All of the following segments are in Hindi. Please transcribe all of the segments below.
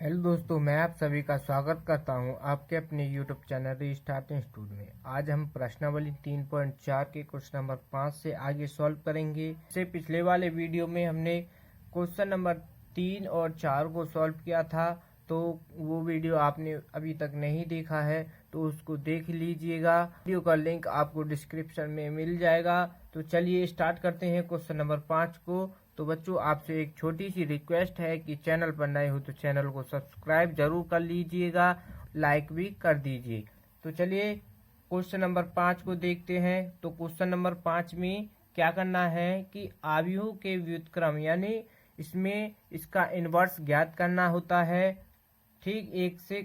हेलो दोस्तों, मैं आप सभी का स्वागत करता हूं आपके अपने यूट्यूब चैनल रीस्टार्ट इंस्टीट्यूट में। आज हम प्रश्नावली 3.4 के क्वेश्चन नंबर 5 से आगे सॉल्व करेंगे। इससे पिछले वाले वीडियो में हमने क्वेश्चन नंबर 3 और 4 को सॉल्व किया था, तो वो वीडियो आपने अभी तक नहीं देखा है तो उसको देख लीजिएगा। वीडियो का लिंक आपको डिस्क्रिप्शन में मिल जाएगा। तो चलिए स्टार्ट करते हैं क्वेश्चन नंबर 5 को। तो बच्चों, आपसे एक छोटी सी रिक्वेस्ट है कि चैनल पर नए हो तो चैनल को सब्सक्राइब जरूर कर लीजिएगा, लाइक भी कर दीजिए। तो चलिए क्वेश्चन नंबर 5 को देखते हैं। तो क्वेश्चन नंबर 5 में क्या करना है कि आव्यूह के व्युत्क्रम यानी इसमें इसका इनवर्स ज्ञात करना होता है। ठीक,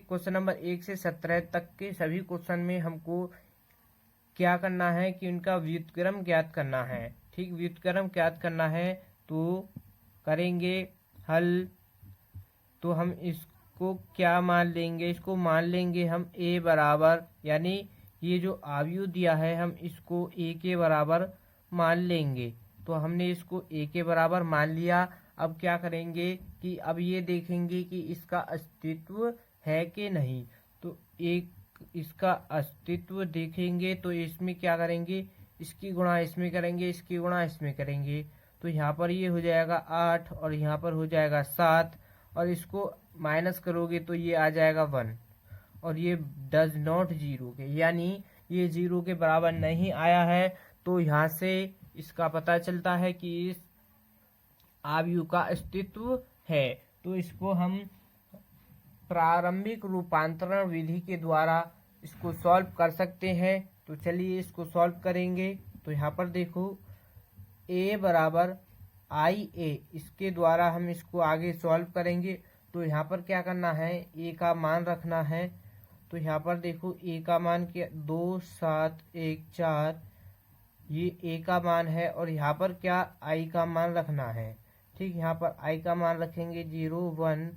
क्वेश्चन नंबर 1 से 17 तक के सभी क्वेश्चन में हमको क्या करना है कि उनका व्युत्क्रम ज्ञात करना है। ठीक, व्युत्क्रम ज्ञात करना है तो करेंगे हल। तो हम इसको क्या मान लेंगे, इसको मान लेंगे हम a बराबर, यानी ये जो आव्यूह दिया है हम इसको a के बराबर मान लेंगे। तो हमने इसको a के बराबर मान लिया। अब क्या करेंगे कि अब ये देखेंगे कि इसका अस्तित्व है कि नहीं। तो एक इसका अस्तित्व देखेंगे तो इसमें क्या करेंगे, इसकी गुणा इसमें करेंगे, इसकी गुणा इसमें करेंगे। तो यहाँ पर ये हो जाएगा 8 और यहाँ पर हो जाएगा 7 और इसको माइनस करोगे तो ये आ जाएगा 1 और ये डज नॉट जीरो के, यानी ये जीरो के बराबर नहीं आया है। तो यहाँ से इसका पता चलता है कि इस आव्यूह का अस्तित्व है। तो इसको हम प्रारंभिक रूपांतरण विधि के द्वारा इसको सॉल्व कर सकते हैं। तो चलिए इसको सॉल्व करेंगे। तो यहाँ पर देखो a बराबर आई ए, इसके द्वारा हम इसको आगे सॉल्व करेंगे। तो यहाँ पर क्या करना है, a का मान रखना है। तो यहाँ पर देखो a का मान क्या, 2 7 1 4, ये a का मान है और यहाँ पर क्या i का मान रखना है। ठीक, यहाँ पर i का मान रखेंगे 0 1।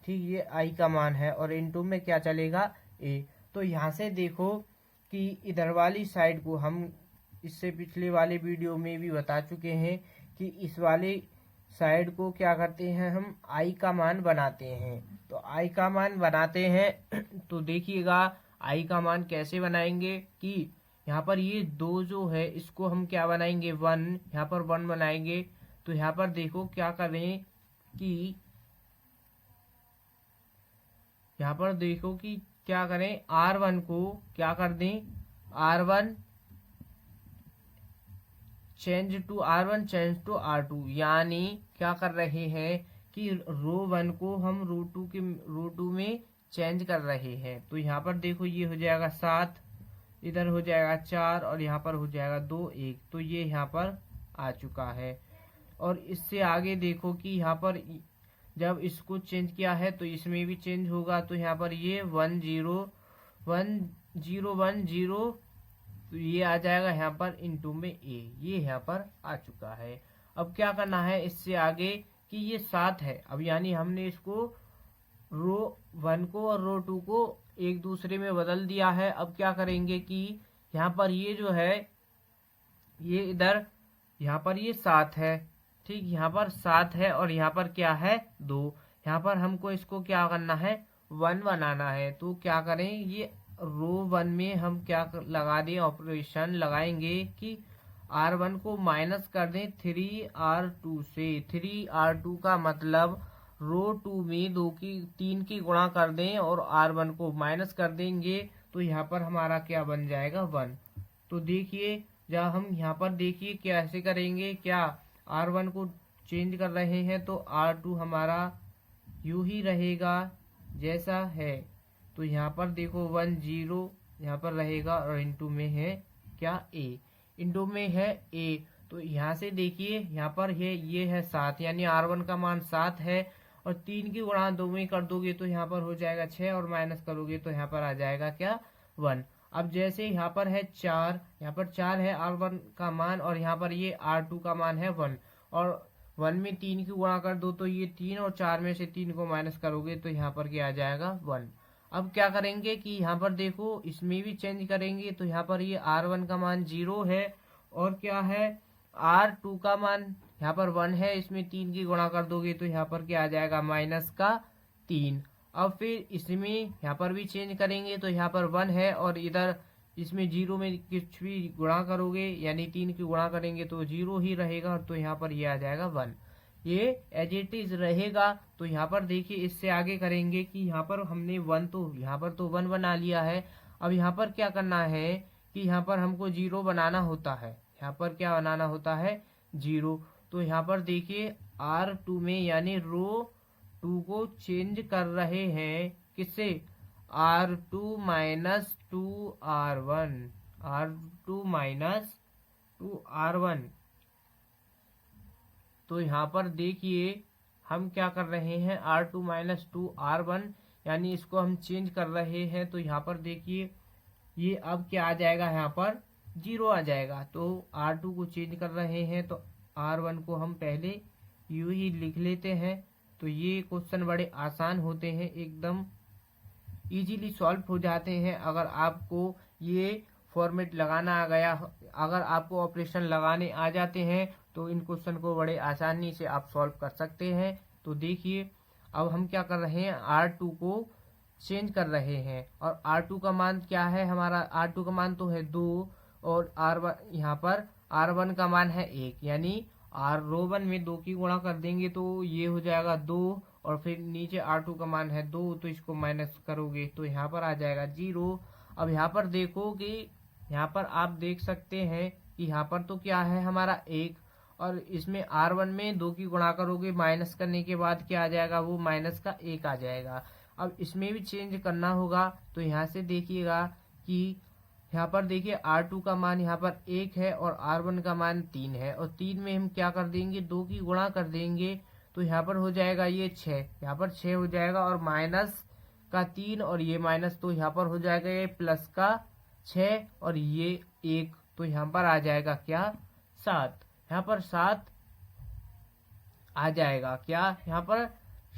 ठीक, ये i का मान है और इनटू में क्या चलेगा a। तो यहाँ से देखो कि इधर वाली साइड को हम इससे पिछले वाले वीडियो में भी बता चुके हैं कि इस वाले साइड को क्या करते हैं, हम i का मान बनाते हैं। तो i का मान बनाते हैं तो देखिएगा i का मान कैसे बनाएंगे कि यहाँ पर ये 2 जो है इसको हम क्या बनाएंगे 1, यहाँ पर 1 बनाएंगे। तो यहाँ पर देखो क्या करें कि यहाँ पर देखो कि क्या करें, R1 को क्या कर दें, R1 चेंज टू R2, यानी क्या कर रहे हैं कि रो 1 को हम रो 2 में चेंज कर रहे हैं। तो यहाँ पर देखो ये हो जाएगा 7, इधर हो जाएगा 4 और यहाँ पर हो जाएगा 2 1। तो ये यहाँ पर आ चुका है। और इससे आगे देखो कि यहाँ पर जब इसको चेंज किया है तो इसमें भी चेंज होगा। तो यहाँ पर ये 1 0 1 0 1 0, तो ये आ जाएगा यहाँ पर इनटू में a, ये यहाँ पर आ चुका है। अब क्या करना है इससे आगे कि ये 7 है। अब यानी हमने इसको रो 1 को और रो 2 को एक दूसरे में बदल दिया है। अब क्या करेंगे कि यहाँ पर ये जो है ये इधर यहाँ पर ये 7 है। ठीक, यहाँ पर 7 है और यहाँ पर क्या है 2। यहाँ पर हमको इसको क्या करना है 1 बनाना है। तो क्या करें, ये रो 1 में हम क्या लगा दें, ऑपरेशन लगाएंगे कि R1 को माइनस कर दें 3R2 से। 3R2 का मतलब रो 2 में 3 की गुणा कर दें और R1 को माइनस कर देंगे। तो यहाँ पर हमारा क्या बन जाएगा 1। तो देखिए जब हम यहाँ पर देखिए कैसे करेंगे, क्या R1 को चेंज कर रहे हैं तो R2 हमारा यूं ही रहेगा जैसा है। तो यहाँ पर देखो 1 0 यहाँ पर रहेगा और इनटू में है क्या a, इनटू में है a। तो यहाँ से देखिए यहाँ पर है ये है 7, यानी R1 का मान 7 है और 3 की गुणा 2 में कर दोगे तो यहाँ पर हो जाएगा 6 और माइनस करोगे तो यहाँ पर आ जाएगा क्या 1। अब जैसे यहाँ पर है 4, यहाँ पर 4 है R1 का मान और यहाँ पर ये R2 का मान है 1 और 1 में 3 की गुणा कर दो तो ये 3 और 4 में से 3 को माइनस करोगे तो यहाँ पर क्या आ जाएगा 1। अब क्या करेंगे कि यहाँ पर देखो इसमें भी चेंज करेंगे। तो यहाँ पर ये R1 का मान 0 है और क्या है R2 का मान यहाँ पर 1 है, इसमें 3 की गुणा कर दोगे तो यहाँ पर क्या आ जाएगा माइनस का 3। अब फिर इसमें यहाँ पर भी चेंज करेंगे तो यहाँ पर 1 है, और इधर इसमें 0 में कुछ भी गुणा करोगे यानी 3 की गुणा करेंगे तो 0 ही रहेगा, तो यहाँ पर ये आ जाएगा 1। ये एज इट इज रहेगा। तो यहाँ पर देखिए इससे आगे करेंगे कि यहाँ पर हमने 1 तो यहाँ पर तो 1 बना लिया है। अब यहाँ पर क्या करना है कि यहाँ पर हमको 0 बनाना होता है। यहाँ पर क्या बनाना होता है? 0। तो यहाँ पर देखिए R2 में यानी रो 2 को चेंज कर रहे हैं किससे? R2 minus 2R1, R2 minus 2R1। तो यहाँ पर देखिए हम क्या कर रहे हैं, R2 माइनस 2R1 यानी इसको हम चेंज कर रहे हैं। तो यहाँ पर देखिए ये अब क्या आ जाएगा, यहाँ पर 0 आ जाएगा। तो R2 को चेंज कर रहे हैं तो R1 को हम पहले यूं ही लिख लेते हैं। तो ये क्वेश्चन बड़े आसान होते हैं, एकदम इजीली सॉल्व हो जाते हैं अगर आपको ये फॉर्मेट लगाना आ गया। अगर आपको ऑपरेशन लगाने आ जाते हैं तो इन क्वेश्चन को बड़े आसानी से आप सॉल्व कर सकते हैं। तो देखिए अब हम क्या कर रहे हैं, R2 को चेंज कर रहे हैं, और R2 का मान क्या है हमारा? R2 का मान तो है 2, और R1 यहाँ पर R1 का मान है 1, यानी रो 1 में 2 की गुणा कर देंगे तो ये हो जाएगा 2, और फिर नीचे R2 का मान है 2, तो इसको माइनस करोगे तो यहाँ पर आ जाएगा 0। अब यहाँ पर देखो कि यहाँ पर आप देख सकते हैं कि यहाँ पर तो क्या है हमारा 1, और इसमें R1 में 2 की गुणा करोगे, माइनस करने के बाद क्या आ जाएगा, वो माइनस का 1 आ जाएगा। अब इसमें भी चेंज करना होगा। तो यहाँ से देखिएगा कि यहाँ पर देखिए R2 का मान यहाँ पर 1 है और R1 का मान 3 है, और 3 में हम क्या कर देंगे, 2 की गुणा कर देंगे तो यहाँ पर हो जाएगा ये 6, यहाँ पर 6 हो जाएगा, और माइनस का 3 और ये माइनस, तो यहाँ पर हो जाएगा ये प्लस का 6 और ये 1, तो यहाँ पर आ जाएगा क्या, 7। यहाँ पर 7 आ जाएगा क्या, यहाँ पर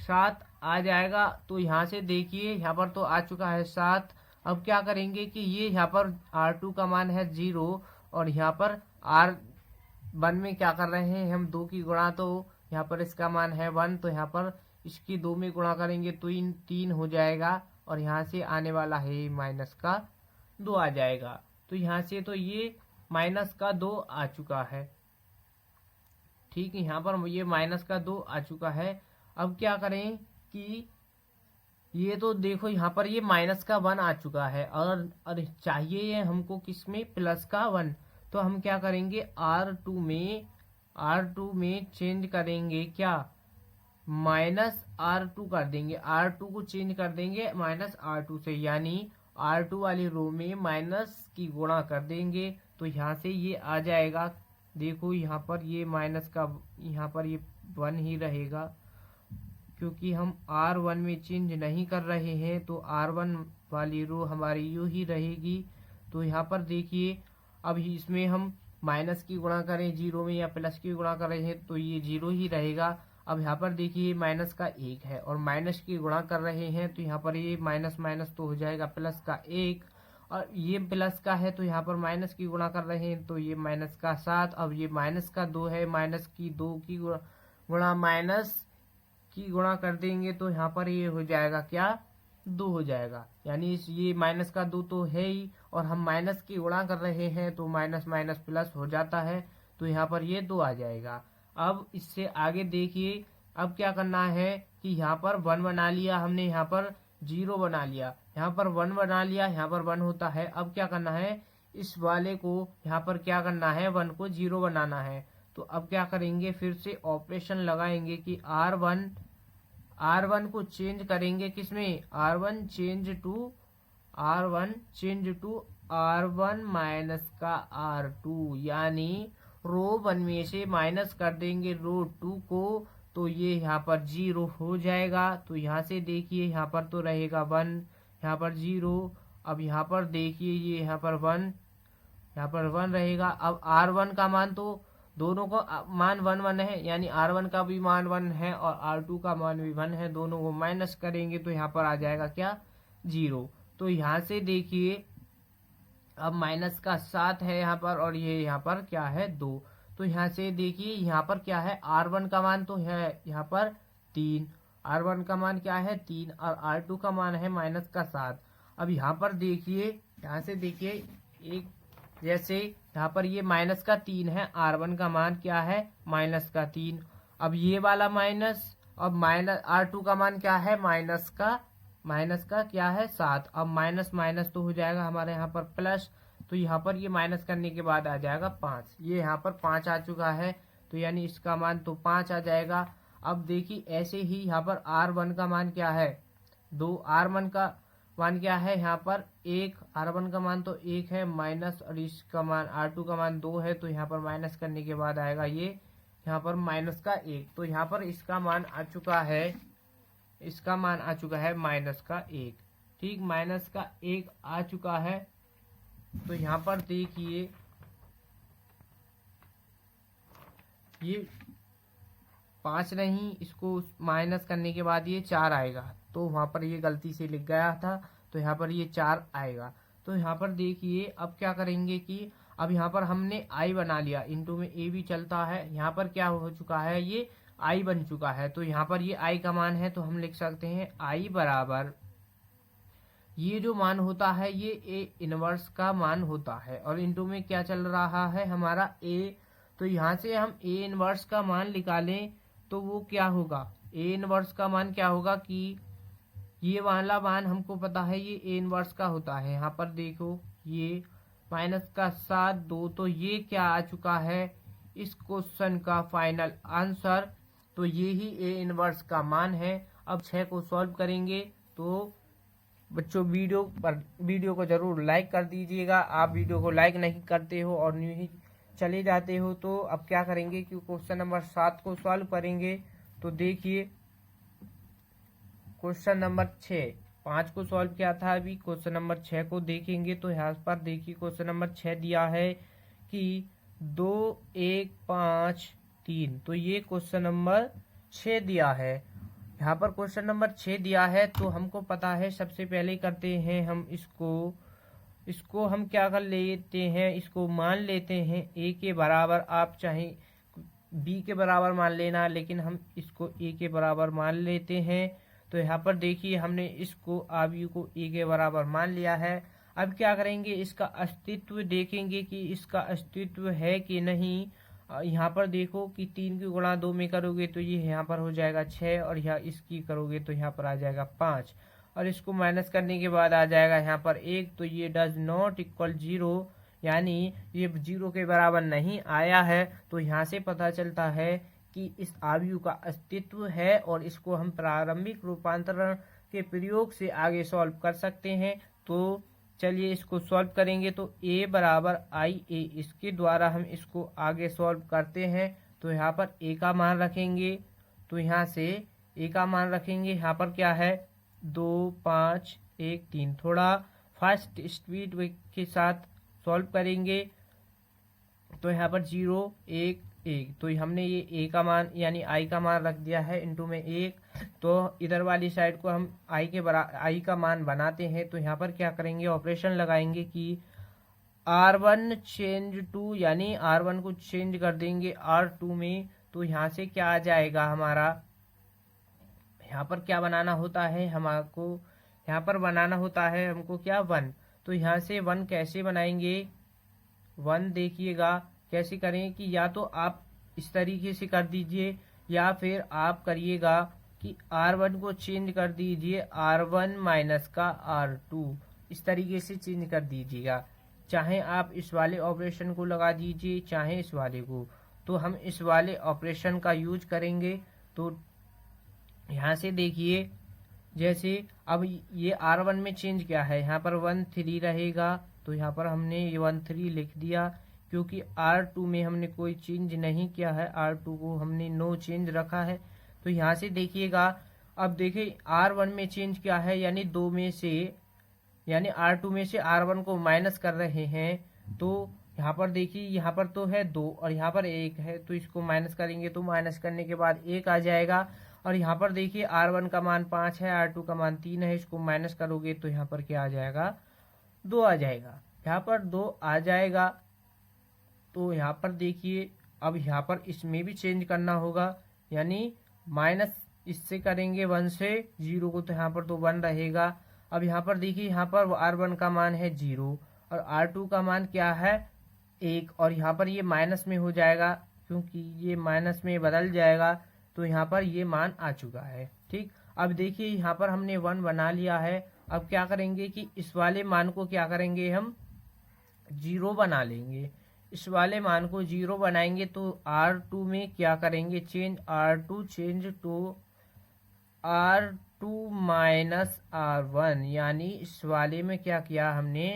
7 आ जाएगा। तो यहाँ से देखिए यहाँ पर तो आ चुका है 7। अब क्या करेंगे कि ये यहाँ पर R2 का मान है 0, और यहाँ पर R1 में क्या कर रहे हैं हम 2 की गुणा, तो यहाँ पर इसका मान है 1, तो यहाँ पर इसकी 2 में गुणा करेंगे तो 3 हो जाएगा, और यहाँ से आने वाला है माइनस का 2 आ जाएगा। तो यहाँ से तो ये माइनस का 2 आ चुका है, ठीक है, यहाँ पर ये माइनस का 2 आ चुका है। अब क्या करें कि ये तो देखो यहाँ पर ये माइनस का 1 आ चुका है, और चाहिए ये हमको किसमें, प्लस का 1। तो हम क्या करेंगे, R2 में चेंज करेंगे क्या, माइनस R2 कर देंगे, R2 को चेंज कर देंगे माइनस R2 से, यानी R2 वाली रो में माइनस की गुणा कर देंगे तो यहाँ से ये आ जाएगा। देखो यहाँ पर ये माइनस का, यहाँ पर ये 1 ही रहेगा क्योंकि हम R1 में चेंज नहीं कर रहे हैं, तो R1 वाली रो हमारी यूँ ही रहेगी। तो यहाँ पर देखिए अब इसमें हम माइनस की गुणा करें 0 में या प्लस की गुणा कर रहे हैं तो ये 0 ही रहेगा। अब यहाँ पर देखिए माइनस का 1 है और माइनस की गुणा कर रहे हैं तो यहाँ पर ये माइनस माइनस तो हो जाएगा प्लस का 1, और ये प्लस का है तो यहाँ पर माइनस की गुणा कर रहे हैं तो ये माइनस का 7। अब ये माइनस का 2 है, माइनस की 2 की गुणा माइनस की गुणा कर देंगे तो यहाँ पर ये हो जाएगा क्या, 2 हो जाएगा, यानी ये माइनस का 2 तो है ही, और हम माइनस की गुणा कर रहे हैं तो माइनस माइनस प्लस हो जाता है, तो यहाँ पर ये 2 आ जाएगा। अब इससे आगे देखिए अब क्या करना है कि यहाँ पर 1 बना लिया हमने, यहाँ पर 0 बना लिया, यहाँ पर 1 बना लिया, यहाँ पर 1 होता है। अब क्या करना है, इस वाले को यहाँ पर क्या करना है, 1 को 0 बनाना है। तो अब क्या करेंगे, फिर से ऑपरेशन लगाएंगे कि R1 को चेंज करेंगे किसमें, R1 change to R1 minus का R2, यानी रो 1 में से माइनस कर देंगे रो 2 को, तो ये यहाँ पर 0 हो जाएगा। तो यहाँ से देखिए यहाँ पर तो रहेगा 1, यहाँ पर 0, अब यहाँ पर देखिए ये यहाँ पर 1, यहाँ पर 1 रहेगा। अब R1 का मान तो दोनों को मान 1 1 है, यानी R1 का भी मान 1 है और R2 का मान भी 1 है, दोनों को माइनस करेंगे तो यहाँ पर आ जाएगा क्या, 0। तो यहाँ से देखिए अब माइनस का 7 है यहाँ पर, और ये यहाँ पर क्या है 2। तो यहाँ से देखिए यहाँ पर क्या है, R1 का मान तो है यहाँ पर 3, R1 का मान क्या है 3 और R2 का मान है -7। अब यहाँ पर देखिए, यहाँ से देखिए एक, जैसे यहाँ पर ये -3 है, R1 का मान क्या है -3। अब ये वाला माइनस, अब R2 का मान क्या है माइनस का क्या है 7। अब माइनस माइनस तो हो जाएगा हमारे यहाँ पर प्लस, तो यहाँ पर ये माइनस करने के बाद आ जाएगा 5। ये यहाँ पर 5 आ चुका है, तो यानी इसका मान तो 5 आ जाएगा। अब देखिए ऐसे ही यहाँ पर R1 का मान क्या है 2, R1 का मान क्या है यहाँ पर 1, R1 का मान तो 1 है माइनस, और इसका मान R2 का मान 2 है, तो यहाँ पर माइनस करने के बाद आएगा ये यहाँ पर माइनस का 1। तो यहाँ पर इसका मान आ चुका है, इसका मान आ चुका है माइनस का 1। ठीक, माइनस का 1 आ चुका है। तो यहाँ पर देखिए ये 5 नहीं, इसको माइनस करने के बाद ये 4 आएगा, तो वहाँ पर ये गलती से लिख गया था, तो यहाँ पर ये 4 आएगा। तो यहाँ पर देखिए अब क्या करेंगे कि अब यहाँ पर हमने i बना लिया, इंटू में a भी चलता है, यहाँ पर क्या हो चुका है ये i बन चुका है। तो यहाँ पर ये i का मान है, तो हम लिख सकते हैं i बराबर, ये जो मान होता है ये a इनवर्स का मान होता है, और इंटू में क्या चल रहा है हमारा a। तो यहाँ से हम a इनवर्स का मान निकालें तो वो क्या होगा, a इनवर्स का मान क्या होगा कि ये वाला मान हमको पता है ये a इनवर्स का होता है। यहाँ पर देखो ये -7 2, तो ये क्या आ चुका है इस क्वेश्चन का फाइनल आंसर। तो ये ही a इनवर्स का मान है। अब 6 को सॉल्व करेंगे। तो बच्चों वीडियो को जरूर लाइक कर दीजिएगा। आप वीडियो को लाइक नहीं करते हो और यूं ही चले जाते हो। तो अब क्या करेंगे कि क्वेश्चन नंबर 7 को सॉल्व करेंगे। तो देखिए क्वेश्चन नंबर 6, 5 को सॉल्व किया था, अभी क्वेश्चन नंबर 6 को देखेंगे। तो यहाँ पर देखिए क्वेश्चन नंबर 6 दिया है कि 2 1 5 3, तो ये क्वेश्चन नंबर 6 दिया है। यहाँ पर क्वेश्चन नंबर 6 दिया है, तो हमको पता है सबसे पहले करते हैं हम इसको हम क्या कर लेते हैं, इसको मान लेते हैं a के बराबर। आप चाहे b के बराबर मान लेना, लेकिन हम इसको a के बराबर मान लेते हैं। तो यहाँ पर देखिए हमने इसको आयु को a के बराबर मान लिया है। अब क्या करेंगे, इसका अस्तित्व देखेंगे कि इसका अस्तित्व है कि नहीं। यहाँ पर देखो कि 3 की गुणा 2 में करोगे तो ये यहाँ पर हो जाएगा 6, और यहाँ इसकी करोगे तो यहाँ पर आ जाएगा 5, और इसको माइनस करने के बाद आ जाएगा यहाँ पर 1। तो ये डज नॉट इक्वल 0, यानी ये 0 के बराबर नहीं आया है। तो यहाँ से पता चलता है कि इस आयु का अस्तित्व है, और इसको हम प्रारंभिक रूपांतरण के प्रयोग से आगे सॉल्व कर सकते हैं। तो चलिए इसको सॉल्व करेंगे। तो a बराबर IA, इसके द्वारा हम इसको आगे सॉल्व करते हैं। तो यहाँ पर a का मान रखेंगे, तो यहाँ से a का मान रखेंगे। यहाँ पर क्या है 2 5 1 3, थोड़ा फास्ट स्पीड के साथ सॉल्व करेंगे। तो यहाँ पर 0 1 1, तो हमने ये a का मान यानी i का मान रख दिया है इंटू में 1। तो इधर वाली साइड को हम i का मान बनाते हैं। तो यहाँ पर क्या करेंगे, ऑपरेशन लगाएंगे कि R1 चेंज टू, यानी R1 को चेंज कर देंगे R2 में। तो यहाँ से क्या आ जाएगा हमारा, यहाँ पर क्या बनाना होता है हमको, यहाँ पर बनाना होता है हमको क्या 1। तो यहाँ से 1 कैसे बनाएंगे, 1 देखिएगा कैसे करें कि या तो आप इस तरीके से कर दीजिए, या फिर आप करिएगा कि R1 को चेंज कर दीजिए R1 माइनस का R2, इस तरीके से चेंज कर दीजिएगा। चाहे आप इस वाले ऑपरेशन को लगा दीजिए, चाहे इस वाले को। तो हम इस वाले ऑपरेशन का यूज करेंगे। तो यहाँ से देखिए जैसे अब ये R1 में चेंज क्या है, यहाँ पर 1 3 रहेगा। तो यहाँ पर हमने ये 1 3 लिख दिया, क्योंकि R2 में हमने कोई चेंज नहीं किया है, R2 को हमने नो चेंज रखा है। तो यहाँ से देखिएगा, अब देखिए R1 में चेंज क्या है, यानी 2 में से, यानी R2 में से R1 को माइनस कर रहे हैं। तो यहाँ पर देखिए यहाँ पर तो है 2 और यहाँ पर 1 है, तो इसको माइनस करेंगे तो माइनस करने के बाद 1 आ जाएगा। और यहाँ पर देखिए R1 का मान 5 है, R2 का मान 3 है, इसको माइनस करोगे तो यहाँ पर क्या आ जाएगा 2 आ जाएगा, यहाँ पर 2 आ जाएगा। तो यहाँ पर देखिए अब यहाँ पर इसमें भी चेंज करना होगा, यानी इससे करेंगे 1 से 0 को, तो यहाँ पर तो 1 रहेगा। अब यहाँ पर देखिए, यहाँ पर R1 का मान है 0 और R2 का मान क्या है 1, और यहाँ पर ये माइनस में हो जाएगा क्योंकि ये माइनस में बदल जाएगा, तो यहाँ पर ये मान आ चुका है। ठीक, अब देखिए यहाँ पर हमने 1 बना लिया है। अब क्या करेंगे कि इस वाले मान को क्या करेंगे, हम 0 बना लेंगे। इस वाले मान को 0 बनाएंगे तो R2 में क्या करेंगे, change R2 change to R2 minus R1, यानी इस वाले में क्या किया हमने,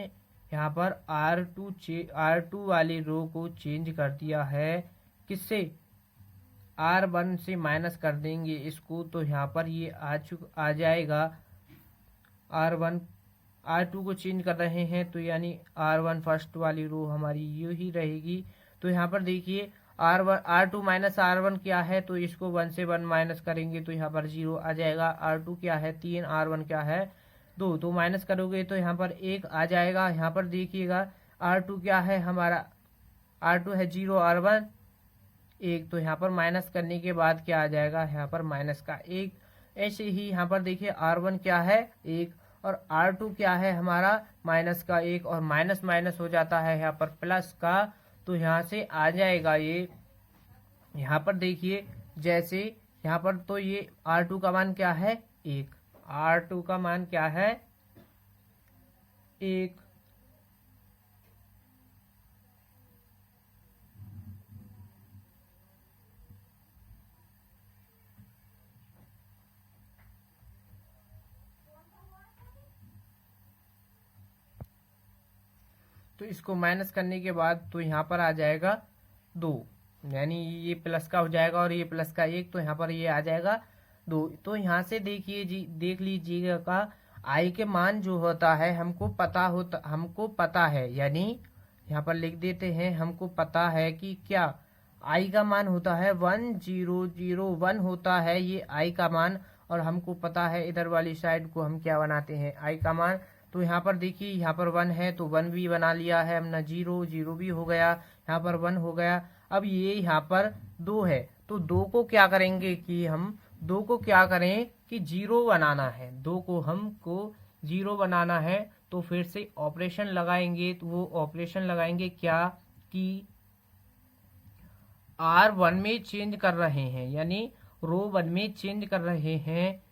यहाँ पर R2 वाली रो को चेंज कर दिया है, किससे, R1 से माइनस कर देंगे इसको, तो यहाँ पर ये आ जाएगा R2 को चेंज कर रहे हैं, तो यानी R1 फर्स्ट वाली रो हमारी यू ही रहेगी। तो यहाँ पर देखिए R2 माइनस R1 क्या है, तो इसको 1 से 1 माइनस करेंगे तो यहाँ पर 0 आ जाएगा। R2 क्या है 3, R1 क्या है 2, तो माइनस करोगे तो यहाँ पर 1 आ जाएगा। यहाँ पर देखिएगा R2 क्या है हमारा, R2 है 0, R1 1, तो यहाँ पर माइनस करने के बाद क्या आ जाएगा, यहाँ पर माइनस का 1। ऐसे ही यहाँ पर देखिए R1 क्या है 1 और R2 क्या है हमारा माइनस का 1, और माइनस माइनस हो जाता है यहाँ पर प्लस का, तो यहाँ से आ जाएगा ये। यहाँ पर देखिए जैसे यहाँ पर तो ये R2 का मान क्या है 1, R2 का मान क्या है 1। तो इसको माइनस करने के बाद तो यहाँ पर आ जाएगा 2, यानी ये प्लस का हो जाएगा और ये प्लस का 1, तो यहाँ पर ये आ जाएगा 2। तो यहाँ से देखिए जी, देख लीजिएगा का आई के मान जो होता है हमको पता है, यानी यहाँ पर लिख देते हैं, हमको पता है कि क्या आई का मान होता है 1001 होता है ये आई का मान, और हमको पता है इधर वाली साइड को हम क्या बनाते हैं आई का मान। तो यहाँ पर देखिए यहाँ पर 1 है तो 1 भी बना लिया है हमने, 0 भी हो गया, यहाँ पर 1 हो गया। अब ये यहाँ पर 2 है तो 2 को क्या करेंगे कि हम 2 को क्या करें कि 0 बनाना है, 2 को हमको 0 बनाना है, तो फिर से ऑपरेशन लगाएंगे। तो वो ऑपरेशन लगाएंगे क्या कि R1 में चेंज कर रहे हैं, यानी रो 1 में चेंज कर रहे हैं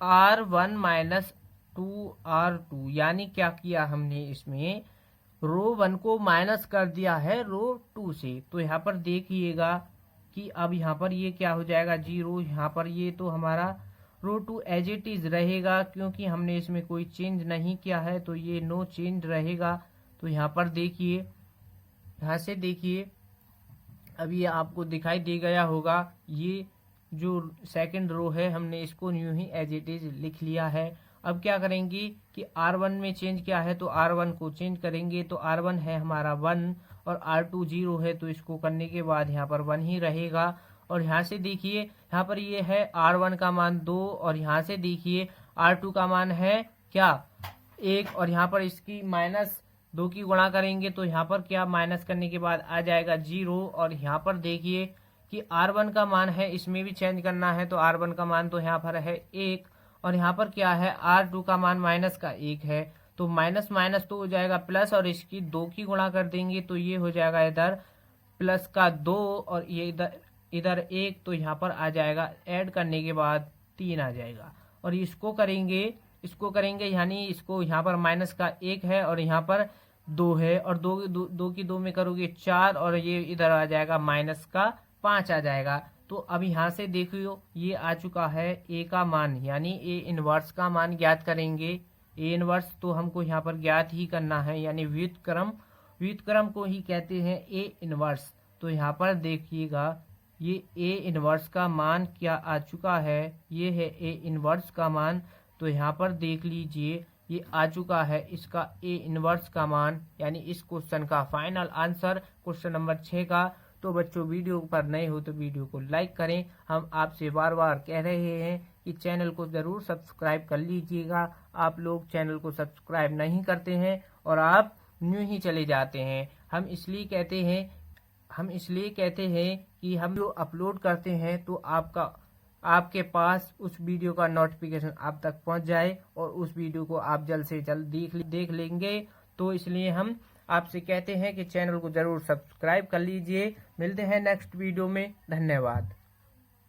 R1 माइनस 2R2, यानी क्या किया हमने इसमें रो 1 को माइनस कर दिया है रो 2 से। तो यहाँ पर देखिएगा कि अब यहाँ पर ये क्या हो जाएगा 0, यहाँ पर ये तो हमारा रो 2 एज इट इज रहेगा क्योंकि हमने इसमें कोई चेंज नहीं किया है, तो ये नो चेंज रहेगा। तो यहाँ पर देखिए, यहाँ से देखिए अब ये आपको दिखाई दे गया होगा, ये जो सेकंड रो है हमने इसको न्यू ही एज इट इज लिख लिया है। अब क्या करेंगे कि R1 में चेंज क्या है, तो R1 को चेंज करेंगे, तो R1 है हमारा 1 और R2 0 है, तो इसको करने के बाद यहाँ पर 1 ही रहेगा। और यहाँ से देखिए यहाँ पर ये है R1 का मान 2 और यहाँ से देखिए R2 का मान है क्या 1, और यहाँ पर इसकी माइनस 2 की गुणा करेंगे तो यहाँ पर क्या माइनस करने के बाद आ जाएगा 0। और यहाँ पर देखिए कि R1 का मान है, इसमें भी चेंज करना है, तो R1 का मान तो यहाँ पर है 1 और यहाँ पर क्या है R2 का मान माइनस का 1 है, तो माइनस माइनस तो हो जाएगा प्लस, और इसकी 2 की गुणा कर देंगे तो ये हो जाएगा इधर प्लस का 2 और ये इधर 1, तो यहाँ पर आ जाएगा ऐड करने के बाद 3 आ जाएगा। और इसको करेंगे यानी इसको यहाँ पर माइनस का 1 है और यहाँ पर 2 है, और 2 की 2 में करोगे 4 और ये इधर आ जाएगा माइनस का 5 आ जाएगा। तो अब यहाँ से देखियो ये आ चुका है ए का मान, यानी ए इनवर्स का मान ज्ञात करेंगे। ए इनवर्स तो हमको यहाँ पर ज्ञात ही करना है, यानी व्युत्क्रम को ही कहते हैं ए इनवर्स। तो यहाँ पर देखिएगा ये ए इनवर्स का मान क्या आ चुका है, ये है ए इनवर्स का मान। तो यहाँ पर देख लीजिए ये आ चुका है इसका ए इनवर्स का मान, यानी इस क्वेश्चन का फाइनल आंसर क्वेश्चन नंबर 6 का। तो बच्चों वीडियो पर नए हो तो वीडियो को लाइक करें। हम आपसे बार बार कह रहे हैं कि चैनल को ज़रूर सब्सक्राइब कर लीजिएगा। आप लोग चैनल को सब्सक्राइब नहीं करते हैं और आप न्यू ही चले जाते हैं। हम इसलिए कहते हैं कि हम जो अपलोड करते हैं तो आपके पास उस वीडियो का नोटिफिकेशन आप तक पहुंच जाए और उस वीडियो को आप जल्द से जल्द देख लेंगे। तो इसलिए हम आपसे कहते हैं कि चैनल को जरूर सब्सक्राइब कर लीजिए। मिलते हैं नेक्स्ट वीडियो में। धन्यवाद।